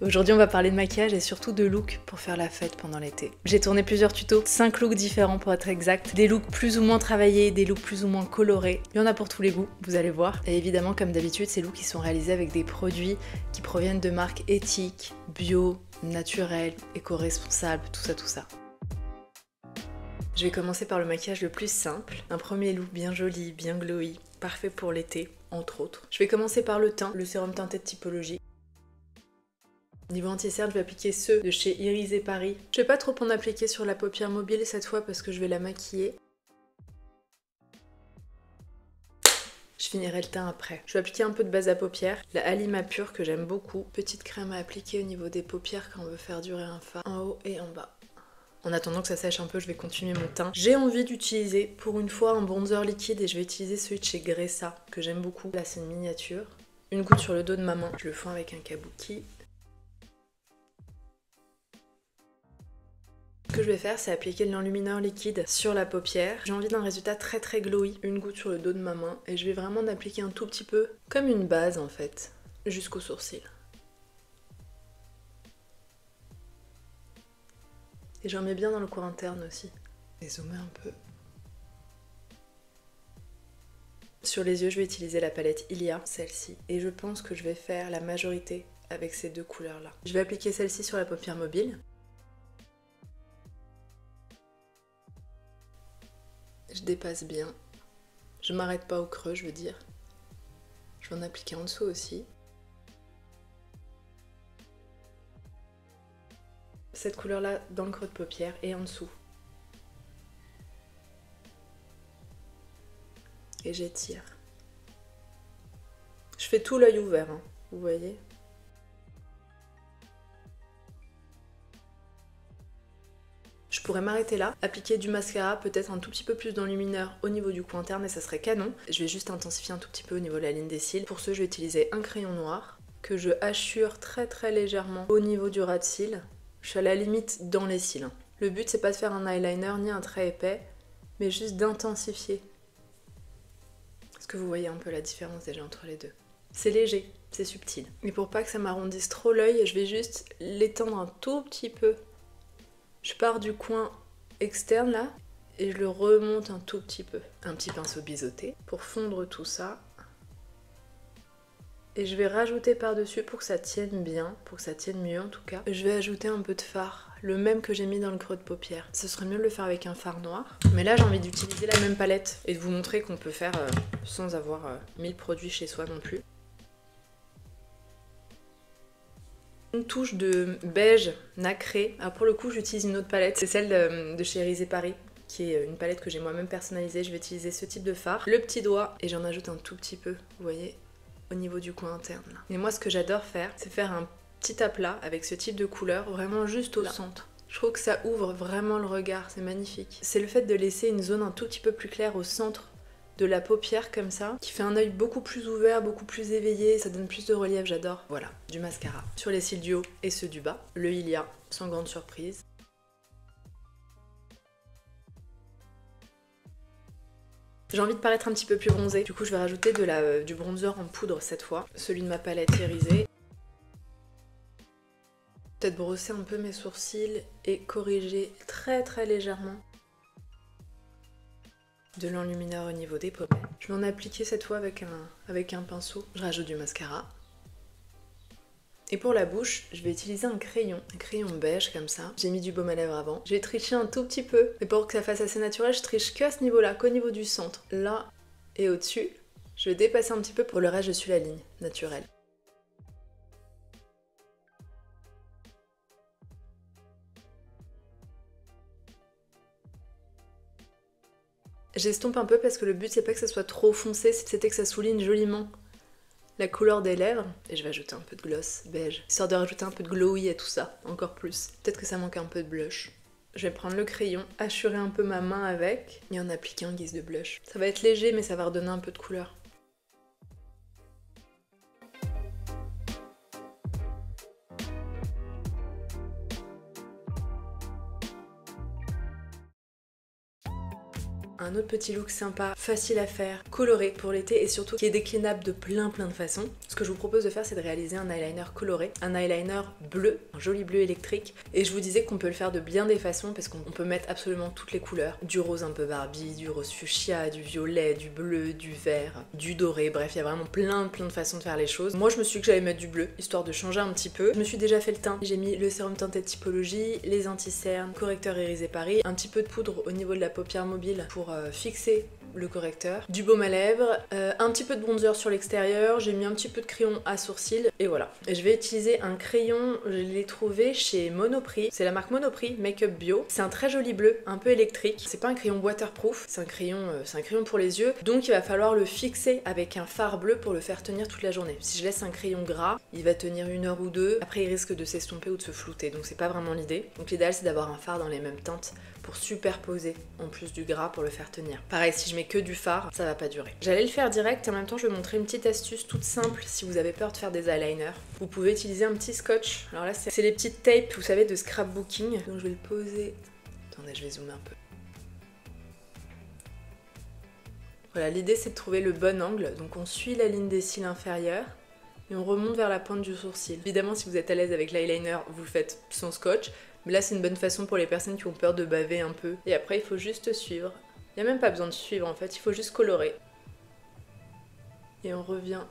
Aujourd'hui on va parler de maquillage et surtout de looks pour faire la fête pendant l'été. J'ai tourné plusieurs tutos, 5 looks différents pour être exact, des looks plus ou moins travaillés, des looks plus ou moins colorés, il y en a pour tous les goûts, vous allez voir. Et évidemment comme d'habitude ces looks ils sont réalisés avec des produits qui proviennent de marques éthiques, bio, naturelles, éco-responsables, tout ça. Je vais commencer par le maquillage le plus simple, un premier look bien joli, bien glowy, parfait pour l'été, entre autres. Je vais commencer par le teint, le sérum teinté de Typologie. Niveau anti-cerne, je vais appliquer ceux de chez Iris et Paris. Je vais pas trop en appliquer sur la paupière mobile cette fois parce que je vais la maquiller. Je finirai le teint après. Je vais appliquer un peu de base à paupières, la Halima Pure que j'aime beaucoup. Petite crème à appliquer au niveau des paupières quand on veut faire durer un fard, en haut et en bas. En attendant que ça sèche un peu, je vais continuer mon teint. J'ai envie d'utiliser pour une fois un bronzer liquide et je vais utiliser celui de chez Gressa que j'aime beaucoup. Là c'est une miniature. Une goutte sur le dos de ma main. Je le fends avec un kabuki. Ce que je vais faire, c'est appliquer l'enlumineur liquide sur la paupière. J'ai envie d'un résultat très glowy. Une goutte sur le dos de ma main et je vais vraiment en appliquer un tout petit peu, comme une base en fait, jusqu'au sourcil. Et j'en mets bien dans le coin interne aussi. Et zoomer un peu. Sur les yeux, je vais utiliser la palette Ilia, celle-ci. Et je pense que je vais faire la majorité avec ces deux couleurs-là. Je vais appliquer celle-ci sur la paupière mobile. Je dépasse bien. Je m'arrête pas au creux, je veux dire. Je vais en appliquer en dessous aussi. Cette couleur-là dans le creux de paupière et en dessous. Et j'étire. Je fais tout l'œil ouvert, hein, vous voyez. Je pourrais m'arrêter là, appliquer du mascara, peut-être un tout petit peu plus d'enlumineur au niveau du coin interne et ça serait canon. Je vais juste intensifier un tout petit peu au niveau de la ligne des cils. Pour ce, je vais utiliser un crayon noir que je hachure très légèrement au niveau du ras de cils. Je suis à la limite dans les cils. Le but, c'est pas de faire un eyeliner ni un trait épais, mais juste d'intensifier. Est-ce que vous voyez un peu la différence déjà entre les deux? C'est léger, c'est subtil. Et pour pas que ça m'arrondisse trop l'œil, je vais juste l'étendre un tout petit peu. Je pars du coin externe là et je le remonte un tout petit peu. Un petit pinceau biseauté pour fondre tout ça. Et je vais rajouter par-dessus pour que ça tienne bien, pour que ça tienne mieux en tout cas. Je vais ajouter un peu de fard, le même que j'ai mis dans le creux de paupière. Ce serait mieux de le faire avec un fard noir. Mais là j'ai envie d'utiliser la même palette et de vous montrer qu'on peut faire sans avoir 1000 produits chez soi non plus. Une touche de beige nacré. Alors pour le coup j'utilise une autre palette, c'est celle de chez Iris et Paris, qui est une palette que j'ai moi-même personnalisée. Je vais utiliser ce type de fard, le petit doigt, et j'en ajoute un tout petit peu, vous voyez, au niveau du coin interne là. Et moi ce que j'adore faire, c'est faire un petit aplat avec ce type de couleur, vraiment juste au centre. Je trouve que ça ouvre vraiment le regard, c'est magnifique. C'est le fait de laisser une zone un tout petit peu plus claire au centre de la paupière comme ça, qui fait un œil beaucoup plus ouvert, beaucoup plus éveillé, ça donne plus de relief, j'adore. Voilà, du mascara sur les cils du haut et ceux du bas. Le Ilia, sans grande surprise. J'ai envie de paraître un petit peu plus bronzée, du coup je vais rajouter du bronzer en poudre cette fois, celui de ma palette irisée. Peut-être brosser un peu mes sourcils et corriger très légèrement de l'enlumineur au niveau des pommettes. Je vais en appliquer cette fois avec un pinceau. Je rajoute du mascara. Et pour la bouche, je vais utiliser un crayon beige comme ça. J'ai mis du baume à lèvres avant. Je vais tricher un tout petit peu. Et pour que ça fasse assez naturel, je triche que à ce niveau-là, qu'au niveau du centre. Là et au-dessus. Je vais dépasser un petit peu. Pour le reste, je suis la ligne naturelle. J'estompe un peu parce que le but c'est pas que ça soit trop foncé, c'était que ça souligne joliment la couleur des lèvres. Et je vais ajouter un peu de gloss beige, histoire de rajouter un peu de glowy à tout ça, encore plus. Peut-être que ça manque un peu de blush. Je vais prendre le crayon, hachurer un peu ma main avec et en appliquer en guise de blush. Ça va être léger mais ça va redonner un peu de couleur. Un autre petit look sympa, facile à faire, coloré pour l'été et surtout qui est déclinable de plein de façons. Ce que je vous propose de faire, c'est de réaliser un eyeliner coloré, un eyeliner bleu, un joli bleu électrique. Et je vous disais qu'on peut le faire de bien des façons parce qu'on peut mettre absolument toutes les couleurs. Du rose un peu Barbie, du rose fuchsia, du violet, du bleu, du vert, du doré. Bref, il y a vraiment plein de façons de faire les choses. Moi, je me suis dit que j'allais mettre du bleu, histoire de changer un petit peu. Je me suis déjà fait le teint. J'ai mis le sérum teinté de Typologie, les anti-cernes, correcteur irisé Paris, un petit peu de poudre au niveau de la paupière mobile pour fixer le correcteur, du baume à lèvres, un petit peu de bronzer sur l'extérieur, j'ai mis un petit peu de crayon à sourcils et voilà. Et je vais utiliser un crayon, je l'ai trouvé chez Monoprix, c'est la marque Monoprix Make-up Bio. C'est un très joli bleu, un peu électrique, c'est pas un crayon waterproof, c'est un crayon pour les yeux, donc il va falloir le fixer avec un fard bleu pour le faire tenir toute la journée. Si je laisse un crayon gras, il va tenir 1 heure ou 2, après il risque de s'estomper ou de se flouter, donc c'est pas vraiment l'idée. Donc l'idéal c'est d'avoir un fard dans les mêmes teintes pour superposer en plus du gras pour le faire tenir. Pareil, si je mets que du fard, ça va pas durer. J'allais le faire direct et en même temps je vais vous montrer une petite astuce toute simple si vous avez peur de faire des eyeliners. Vous pouvez utiliser un petit scotch. Alors là c'est les petites tapes, vous savez, de scrapbooking. Donc je vais le poser. Attendez, je vais zoomer un peu. Voilà, l'idée c'est de trouver le bon angle. Donc on suit la ligne des cils inférieurs et on remonte vers la pointe du sourcil. Évidemment, si vous êtes à l'aise avec l'eyeliner, vous le faites sans scotch. Mais là c'est une bonne façon pour les personnes qui ont peur de baver un peu. Et après il faut juste suivre. Il n'y a même pas besoin de suivre en fait, il faut juste colorer. Et on revient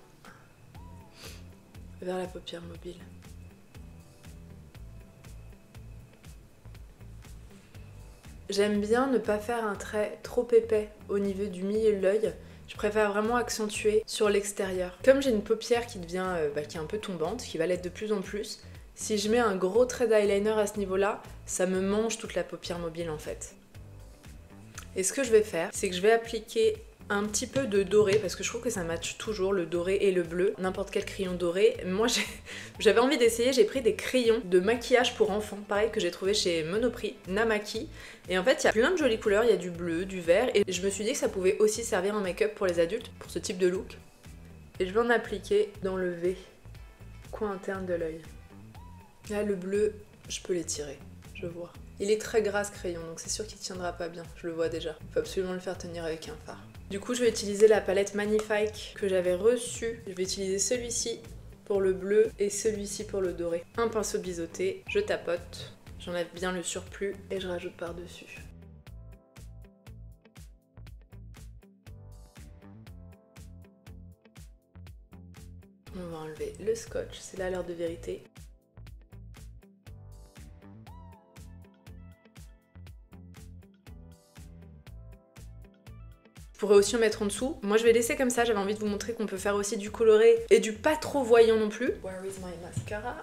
vers la paupière mobile. J'aime bien ne pas faire un trait trop épais au niveau du milieu de l'œil. Je préfère vraiment accentuer sur l'extérieur. Comme j'ai une paupière qui devient qui est un peu tombante, qui va l'être de plus en plus, si je mets un gros trait d'eyeliner à ce niveau-là, ça me mange toute la paupière mobile en fait. Et ce que je vais faire, c'est que je vais appliquer un petit peu de doré, parce que je trouve que ça matche toujours le doré et le bleu, n'importe quel crayon doré. Moi j'avais envie d'essayer, j'ai pris des crayons de maquillage pour enfants, pareil que j'ai trouvé chez Monoprix, Namaki. Et en fait il y a plein de jolies couleurs, il y a du bleu, du vert, et je me suis dit que ça pouvait aussi servir en make-up pour les adultes, pour ce type de look. Et je vais en appliquer dans le V, coin interne de l'œil. Là le bleu, je peux l'étirer, je vois. Il est très gras ce crayon, donc c'est sûr qu'il tiendra pas bien, je le vois déjà. Il faut absolument le faire tenir avec un fard. Du coup, je vais utiliser la palette Magnifique que j'avais reçue. Je vais utiliser celui-ci pour le bleu et celui-ci pour le doré. Un pinceau biseauté, je tapote, j'enlève bien le surplus et je rajoute par-dessus. On va enlever le scotch, c'est là l'heure de vérité. Je pourrais aussi en mettre en dessous. Moi je vais laisser comme ça, j'avais envie de vous montrer qu'on peut faire aussi du coloré et du pas trop voyant non plus. Where is my mascara?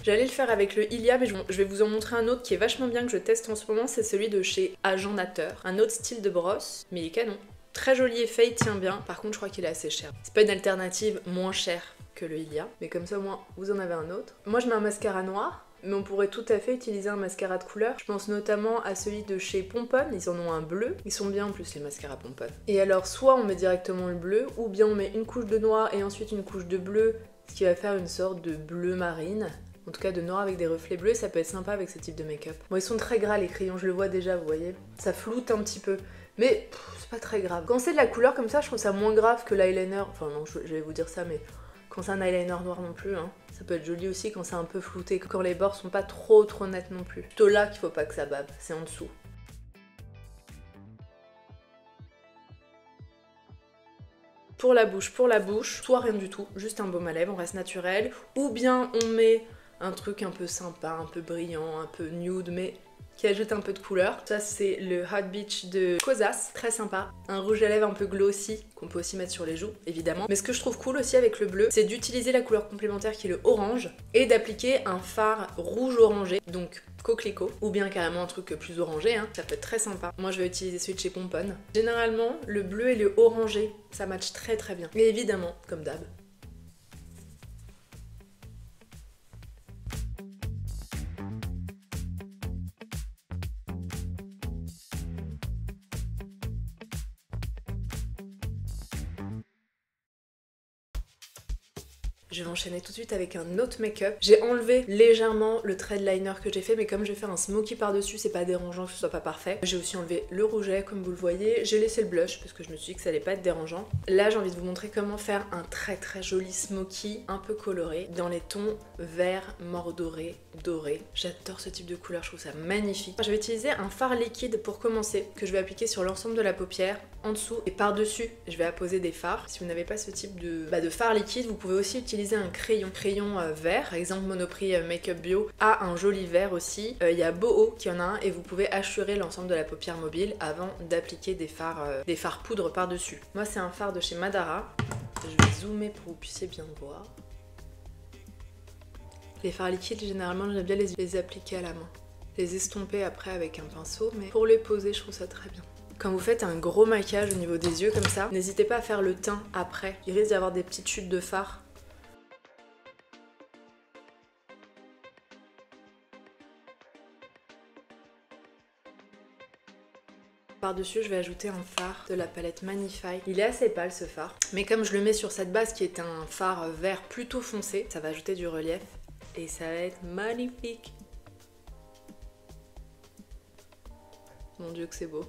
J'allais le faire avec le Ilia, mais je vais vous en montrer un autre qui est vachement bien que je teste en ce moment, c'est celui de chez Agent Nateur. Un autre style de brosse, mais il est canon. Très joli effet, il tient bien, par contre je crois qu'il est assez cher. C'est pas une alternative moins chère que le Ilia, mais comme ça au moins vous en avez un autre. Moi je mets un mascara noir, mais on pourrait tout à fait utiliser un mascara de couleur. Je pense notamment à celui de chez Pomponne, ils en ont un bleu. Ils sont bien en plus les mascaras Pomponne. Et alors soit on met directement le bleu, ou bien on met une couche de noir et ensuite une couche de bleu, ce qui va faire une sorte de bleu marine. En tout cas de noir avec des reflets bleus, ça peut être sympa avec ce type de make-up. Bon, ils sont très gras les crayons, je le vois déjà, vous voyez. Ça floute un petit peu, mais c'est pas très grave. Quand c'est de la couleur comme ça, je trouve ça moins grave que l'eyeliner. Enfin non, je vais vous dire ça, mais quand c'est un eyeliner noir non plus, hein. Ça peut être joli aussi quand c'est un peu flouté, quand les bords sont pas trop nettes non plus. Plutôt là qu'il faut pas que ça bave, c'est en dessous. Pour la bouche, soit rien du tout, juste un baume à lèvres, on reste naturel, ou bien on met un truc un peu sympa, un peu brillant, un peu nude, mais qui ajoute un peu de couleur. Ça c'est le Hot Beach de Kosas, très sympa. Un rouge à lèvres un peu glossy, qu'on peut aussi mettre sur les joues, évidemment. Mais ce que je trouve cool aussi avec le bleu, c'est d'utiliser la couleur complémentaire qui est le orange, et d'appliquer un fard rouge orangé, donc coquelicot, ou bien carrément un truc plus orangé, hein. Ça peut être très sympa. Moi je vais utiliser celui de chez Pomponne. Généralement, le bleu et le orangé, ça match très très bien. Et évidemment, comme d'hab, Je vais enchaîner tout de suite avec un autre make-up. J'ai enlevé légèrement le thread liner que j'ai fait, mais comme je vais faire un smoky par-dessus, c'est pas dérangeant que ce soit pas parfait. J'ai aussi enlevé le rouget, comme vous le voyez. J'ai laissé le blush, parce que je me suis dit que ça allait pas être dérangeant. Là, j'ai envie de vous montrer comment faire un très joli smoky, un peu coloré, dans les tons vert, mordoré, doré. J'adore ce type de couleur, je trouve ça magnifique. Je vais utiliser un fard liquide pour commencer, que je vais appliquer sur l'ensemble de la paupière, en dessous et par-dessus, je vais apposer des fards. Si vous n'avez pas ce type de fard liquide, vous pouvez aussi utiliser un crayon vert. Par exemple, Monoprix Make-up Bio a un joli vert aussi. Il y a Boho qui en a un et vous pouvez assurer l'ensemble de la paupière mobile avant d'appliquer des fards poudre par-dessus. Moi, c'est un fard de chez Madara. Je vais zoomer pour que vous puissiez bien voir. Les fards liquides, généralement, j'aime bien les appliquer à la main. Les estomper après avec un pinceau, mais pour les poser, je trouve ça très bien. Quand vous faites un gros maquillage au niveau des yeux comme ça, n'hésitez pas à faire le teint après. Il risque d'y avoir des petites chutes de fard. Par-dessus, je vais ajouter un fard de la palette Manify. Il est assez pâle ce fard, mais comme je le mets sur cette base qui est un fard vert plutôt foncé, ça va ajouter du relief et ça va être magnifique. Mon dieu que c'est beau.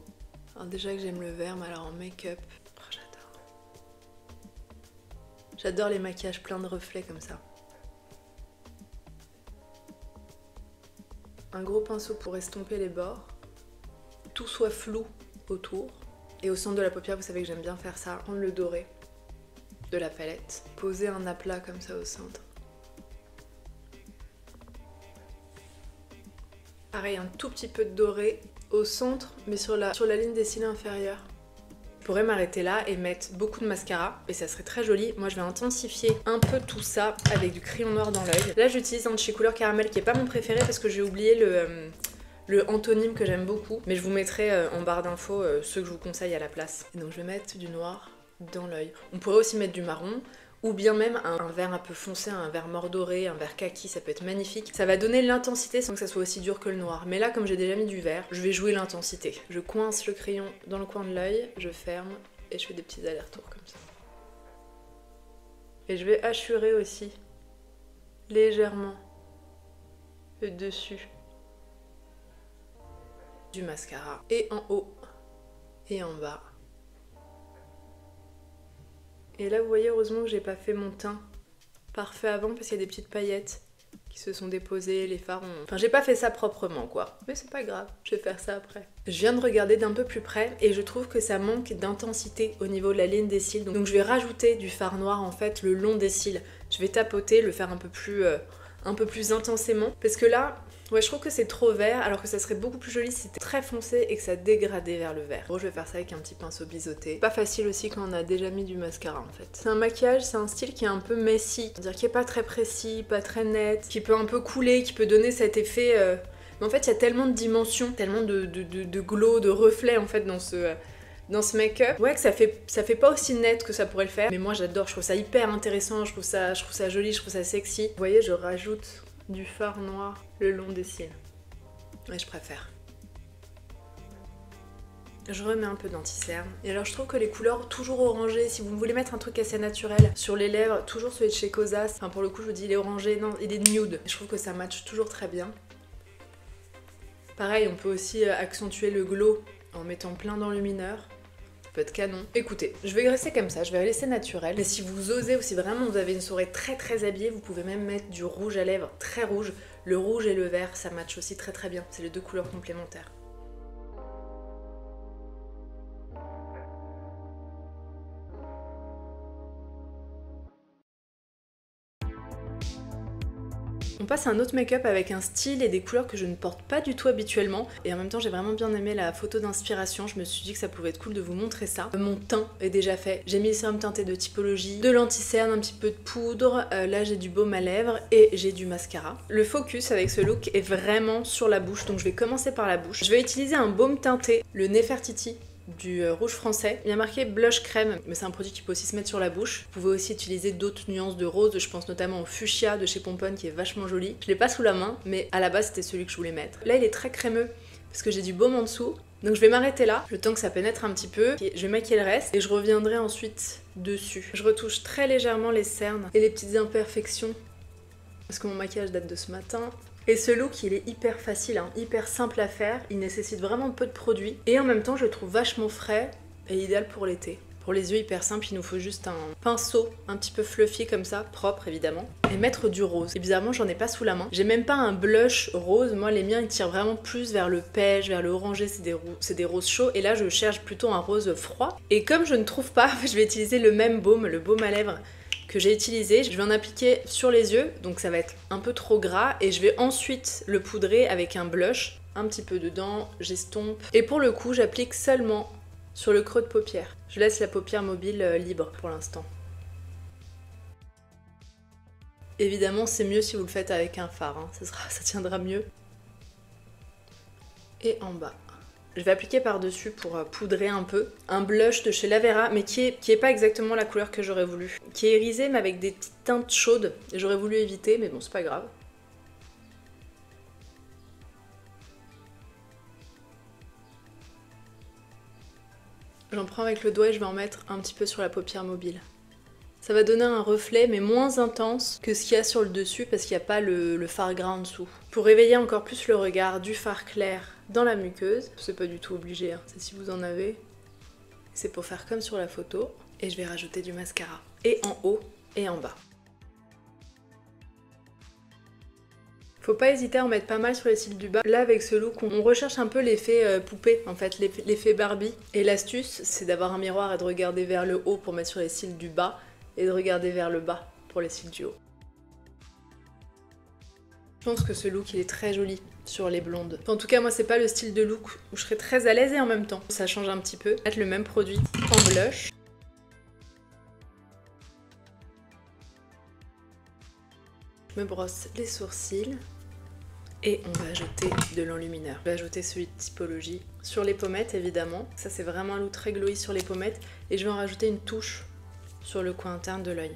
Alors déjà que j'aime le vert, mais alors en make-up, oh, j'adore. J'adore les maquillages pleins de reflets comme ça. Un gros pinceau pour estomper les bords. Tout soit flou autour. Et au centre de la paupière, vous savez que j'aime bien faire ça. Prendre le doré de la palette. Poser un aplat comme ça au centre. Pareil, un tout petit peu de doré au centre, mais sur la ligne des cils inférieurs. Je pourrais m'arrêter là et mettre beaucoup de mascara et ça serait très joli. Moi, je vais intensifier un peu tout ça avec du crayon noir dans l'œil. Là, j'utilise un de chez Couleur Caramel qui est pas mon préféré parce que j'ai oublié le Antonyme que j'aime beaucoup, mais je vous mettrai en barre d'infos ceux que je vous conseille à la place. Et donc je vais mettre du noir dans l'œil. On pourrait aussi mettre du marron, ou bien même un vert un peu foncé, un vert mordoré, un vert kaki, ça peut être magnifique. Ça va donner l'intensité sans que ça soit aussi dur que le noir. Mais là, comme j'ai déjà mis du vert, je vais jouer l'intensité. Je coince le crayon dans le coin de l'œil, je ferme et je fais des petits allers-retours comme ça. Et je vais hachurer aussi légèrement le dessus du mascara, et en haut et en bas. Et là vous voyez, heureusement que j'ai pas fait mon teint parfait avant parce qu'il y a des petites paillettes qui se sont déposées, les fards ont... Enfin j'ai pas fait ça proprement quoi, mais c'est pas grave, je vais faire ça après. Je viens de regarder d'un peu plus près et je trouve que ça manque d'intensité au niveau de la ligne des cils, donc je vais rajouter du fard noir en fait le long des cils. Je vais tapoter, le faire un peu plus intensément parce que là... Ouais, je trouve que c'est trop vert, alors que ça serait beaucoup plus joli si c'était très foncé et que ça dégradait vers le vert. Bon, je vais faire ça avec un petit pinceau biseauté. Pas facile aussi quand on a déjà mis du mascara en fait. C'est un maquillage, c'est un style qui est un peu messy, c'est-à-dire qui est pas très précis, pas très net, qui peut un peu couler, qui peut donner cet effet... Mais en fait, il y a tellement de dimensions, tellement de glow, de reflets en fait dans ce make-up, ouais, que ça fait pas aussi net que ça pourrait le faire. Mais moi j'adore, je trouve ça hyper intéressant, je trouve ça joli, je trouve ça sexy. Vous voyez, je rajoute du fard noir le long des cils. Ouais, je préfère. Je remets un peu d'anti-cerne. Et alors je trouve que les couleurs toujours orangées, si vous voulez mettre un truc assez naturel sur les lèvres, toujours celui de chez Kosas. Enfin pour le coup je vous dis il est orangé, non, il est nude. Je trouve que ça match toujours très bien. Pareil, on peut aussi accentuer le glow en mettant plein d'enlumineurs. Ça peut être canon. Écoutez, je vais rester comme ça, je vais laisser naturel. Mais si vous osez ou si vraiment vous avez une soirée très habillée, vous pouvez même mettre du rouge à lèvres très rouge. Le rouge et le vert, ça match aussi très bien. C'est les deux couleurs complémentaires. On passe à un autre make-up avec un style et des couleurs que je ne porte pas du tout habituellement. Et en même temps, j'ai vraiment bien aimé la photo d'inspiration. Je me suis dit que ça pouvait être cool de vous montrer ça. Mon teint est déjà fait. J'ai mis le sérum teinté de Typologie, de l'anti-cerne, un petit peu de poudre. Là, j'ai du baume à lèvres et j'ai du mascara. Le focus avec ce look est vraiment sur la bouche. Donc, je vais commencer par la bouche. Je vais utiliser un baume teinté, le Nefertiti, du rouge français. Il y a marqué blush crème, mais c'est un produit qui peut aussi se mettre sur la bouche. Vous pouvez aussi utiliser d'autres nuances de rose, je pense notamment au fuchsia de chez Pomponne qui est vachement joli. Je l'ai pas sous la main, mais à la base c'était celui que je voulais mettre. Là il est très crémeux, parce que j'ai du baume en dessous. Donc je vais m'arrêter là, le temps que ça pénètre un petit peu. Je vais maquiller le reste et je reviendrai ensuite dessus. Je retouche très légèrement les cernes et les petites imperfections parce que mon maquillage date de ce matin. Et ce look, il est hyper facile, hein, hyper simple à faire. Il nécessite vraiment peu de produits. Et en même temps, je le trouve vachement frais et idéal pour l'été. Pour les yeux hyper simple, il nous faut juste un pinceau un petit peu fluffy comme ça, propre évidemment, et mettre du rose. Et bizarrement, j'en ai pas sous la main. J'ai même pas un blush rose. Moi, les miens, ils tirent vraiment plus vers le beige, vers le orangé. C'est des roses chauds. Et là, je cherche plutôt un rose froid. Et comme je ne trouve pas, je vais utiliser le même baume, le baume à lèvres que j'ai utilisé. Je vais en appliquer sur les yeux, donc ça va être un peu trop gras. Et je vais ensuite le poudrer avec un blush. Un petit peu dedans, j'estompe. Et pour le coup, j'applique seulement sur le creux de paupière. Je laisse la paupière mobile libre pour l'instant. Évidemment, c'est mieux si vous le faites avec un fard, hein. Ça tiendra mieux. Et en bas. Je vais appliquer par-dessus pour poudrer un peu. Un blush de chez Lavera, mais qui est pas exactement la couleur que j'aurais voulu. Qui est irisé, mais avec des petites teintes chaudes. Et j'aurais voulu éviter, mais bon, c'est pas grave. J'en prends avec le doigt et je vais en mettre un petit peu sur la paupière mobile. Ça va donner un reflet mais moins intense que ce qu'il y a sur le dessus parce qu'il n'y a pas le fard gras en dessous. Pour réveiller encore plus le regard du fard clair dans la muqueuse, c'est pas du tout obligé, hein, c'est si vous en avez. C'est pour faire comme sur la photo. Et je vais rajouter du mascara. Et en haut et en bas. Faut pas hésiter à en mettre pas mal sur les cils du bas. Là avec ce look, on recherche un peu l'effet poupée en fait, l'effet Barbie. Et l'astuce, c'est d'avoir un miroir et de regarder vers le haut pour mettre sur les cils du bas et de regarder vers le bas pour les cils du haut. Je pense que ce look il est très joli sur les blondes. En tout cas moi c'est pas le style de look où je serais très à l'aise et en même temps ça change un petit peu. Mettre le même produit en blush. Je me brosse les sourcils. Et on va ajouter de l'enlumineur. Je vais ajouter celui de Typologie sur les pommettes évidemment. Ça c'est vraiment un look très glowy sur les pommettes. Et je vais en rajouter une touche sur le coin interne de l'œil.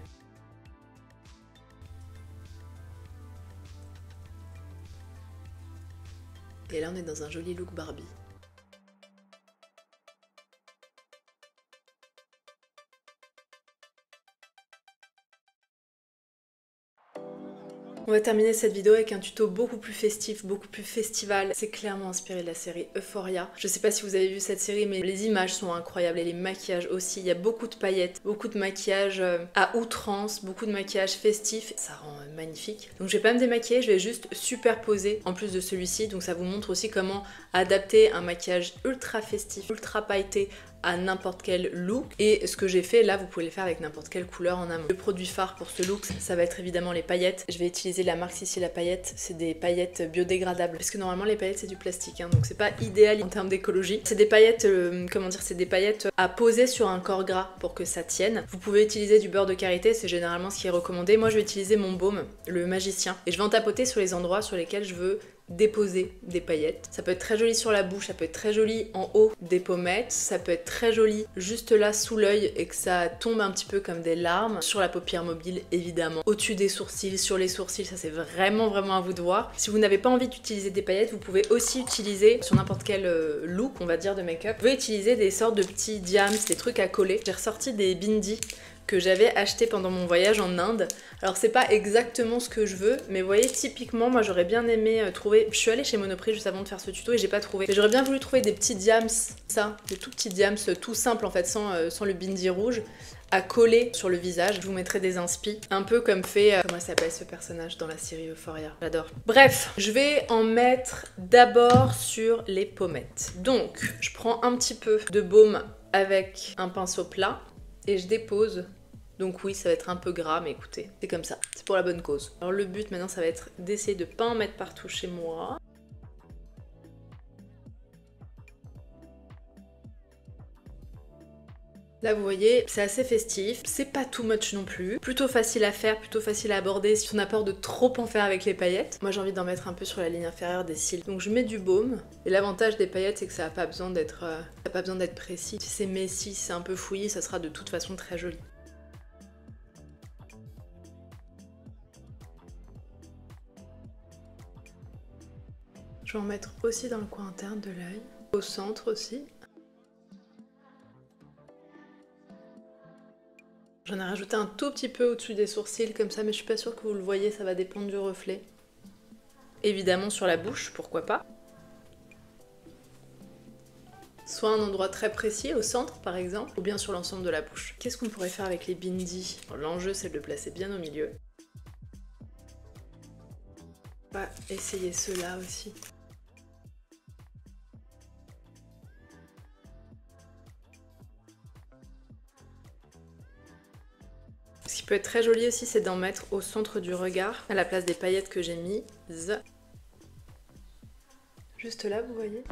Et là on est dans un joli look Barbie. On va terminer cette vidéo avec un tuto beaucoup plus festif, beaucoup plus festival. C'est clairement inspiré de la série Euphoria. Je sais pas si vous avez vu cette série, mais les images sont incroyables et les maquillages aussi. Il y a beaucoup de paillettes, beaucoup de maquillage à outrance, beaucoup de maquillage festif. Ça rend magnifique. Donc je vais pas me démaquiller, je vais juste superposer en plus de celui-ci. Donc ça vous montre aussi comment adapter un maquillage ultra festif, ultra pailleté à n'importe quel look. Et ce que j'ai fait là, vous pouvez le faire avec n'importe quelle couleur en amont. Le produit phare pour ce look, ça va être évidemment les paillettes. Je vais utiliser la marque Sissi la paillette, c'est des paillettes biodégradables parce que normalement les paillettes c'est du plastique, hein, donc c'est pas idéal en termes d'écologie. C'est des paillettes, comment dire, c'est des paillettes à poser sur un corps gras pour que ça tienne. Vous pouvez utiliser du beurre de karité, c'est généralement ce qui est recommandé. Moi je vais utiliser mon baume, le magicien, et je vais en tapoter sur les endroits sur lesquels je veux déposer des paillettes. Ça peut être très joli sur la bouche, ça peut être très joli en haut des pommettes, ça peut être très joli juste là sous l'œil et que ça tombe un petit peu comme des larmes, sur la paupière mobile évidemment, au-dessus des sourcils, sur les sourcils, ça c'est vraiment à vous de voir. Si vous n'avez pas envie d'utiliser des paillettes, vous pouvez aussi utiliser sur n'importe quel look on va dire de make-up, vous pouvez utiliser des sortes de petits diams, des trucs à coller. J'ai ressorti des bindis que j'avais acheté pendant mon voyage en Inde. Alors c'est pas exactement ce que je veux, mais vous voyez typiquement moi j'aurais bien aimé trouver, je suis allée chez Monoprix juste avant de faire ce tuto et j'ai pas trouvé, mais j'aurais bien voulu trouver des petits diams, ça, des tout petits diams tout simples en fait sans le bindi rouge à coller sur le visage. Je vous mettrai des inspi, un peu comme fait, comment s'appelle ce personnage dans la série Euphoria, j'adore. Bref, je vais en mettre d'abord sur les pommettes. Donc je prends un petit peu de baume avec un pinceau plat et je dépose. Donc oui, ça va être un peu gras, mais écoutez, c'est comme ça, c'est pour la bonne cause. Alors le but maintenant, ça va être d'essayer de pas en mettre partout chez moi. Là vous voyez, c'est assez festif, c'est pas too much non plus, plutôt facile à faire, plutôt facile à aborder si on a peur de trop en faire avec les paillettes. Moi j'ai envie d'en mettre un peu sur la ligne inférieure des cils. Donc je mets du baume, et l'avantage des paillettes c'est que ça n'a pas besoin d'être précis. Si c'est messy, si c'est un peu fouillis, ça sera de toute façon très joli. Je Je vais en mettre aussi dans le coin interne de l'œil, au centre aussi. J'en ai rajouté un tout petit peu au-dessus des sourcils comme ça, mais je suis pas sûre que vous le voyez, ça va dépendre du reflet. Évidemment sur la bouche, pourquoi pas. Soit un endroit très précis, au centre par exemple, ou bien sur l'ensemble de la bouche. Qu'est-ce qu'on pourrait faire avec les bindis? L'enjeu c'est de le placer bien au milieu. On va essayer ceux-là aussi. Ce qui peut être très joli aussi, c'est d'en mettre au centre du regard, à la place des paillettes que j'ai mises. Juste là, vous voyez?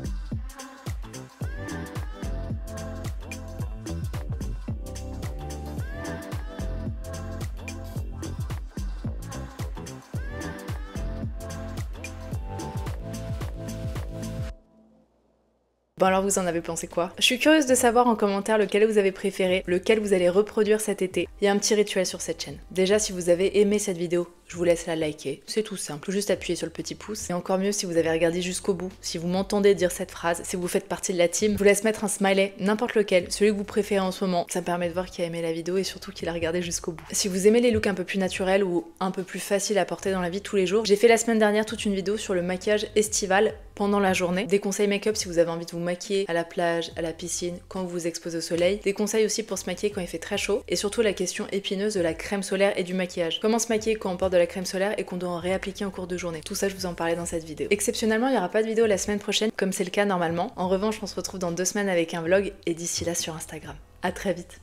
Bon alors vous en avez pensé quoi? Je suis curieuse de savoir en commentaire lequel vous avez préféré, lequel vous allez reproduire cet été. Il y a un petit rituel sur cette chaîne. Déjà si vous avez aimé cette vidéo, je vous laisse la liker. C'est tout simple, juste appuyer sur le petit pouce. Et encore mieux si vous avez regardé jusqu'au bout. Si vous m'entendez dire cette phrase, si vous faites partie de la team, je vous laisse mettre un smiley, n'importe lequel, celui que vous préférez en ce moment. Ça me permet de voir qui a aimé la vidéo et surtout qu'il a regardé jusqu'au bout. Si vous aimez les looks un peu plus naturels ou un peu plus faciles à porter dans la vie de tous les jours, j'ai fait la semaine dernière toute une vidéo sur le maquillage estival pendant la journée. Des conseils make-up si vous avez envie de vous maquiller à la plage, à la piscine, quand vous vous exposez au soleil. Des conseils aussi pour se maquiller quand il fait très chaud. Et surtout la question épineuse de la crème solaire et du maquillage. Comment se maquiller quand on porte de la crème solaire et qu'on doit en réappliquer en cours de journée. Tout ça je vous en parlais dans cette vidéo. Exceptionnellement il n'y aura pas de vidéo la semaine prochaine comme c'est le cas normalement. En revanche on se retrouve dans 2 semaines avec un vlog et d'ici là sur Instagram. À très vite.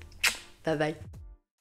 Bye bye.